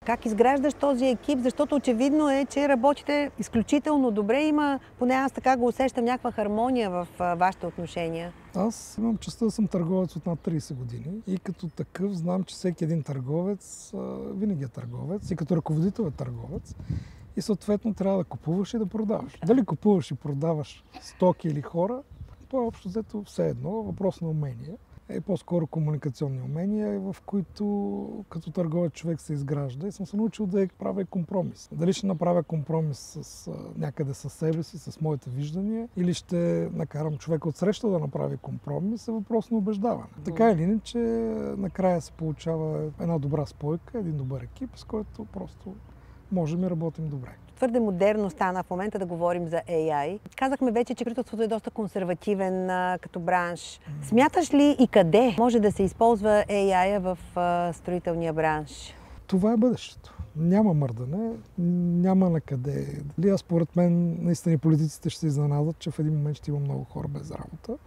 Как изграждаш този екип? Защото очевидно е, че работите изключително добре. Има, поне аз така го усещам, някаква хармония в вашите отношения. Аз имам честта да съм търговец от над 30 години и като такъв знам, че всеки един търговец винаги е търговец и като ръководител е търговец. И съответно трябва да купуваш и да продаваш. Дали купуваш и продаваш стоки или хора, то е общо взето все едно, въпрос на умения. Е по-скоро комуникационни умения, в които като търговец човек се изгражда и съм се научил да правя компромис. Дали ще направя компромис някъде със себе си, с моите виждания, или ще накарам човека отсреща да направи компромис, е въпрос на убеждаване. Така или иначе, накрая се получава една добра спойка, един добър екип, с който просто можем и работим добре. Твърде модерно стана в момента да говорим за AI. Казахме вече, че строителството е доста консервативен като бранш. Смяташ ли и къде може да се използва AI в строителния бранш? Това е бъдещето. Няма мърдане, няма на къде. Според мен, наистина и политиците ще се изненадат, че в един момент ще има много хора без работа.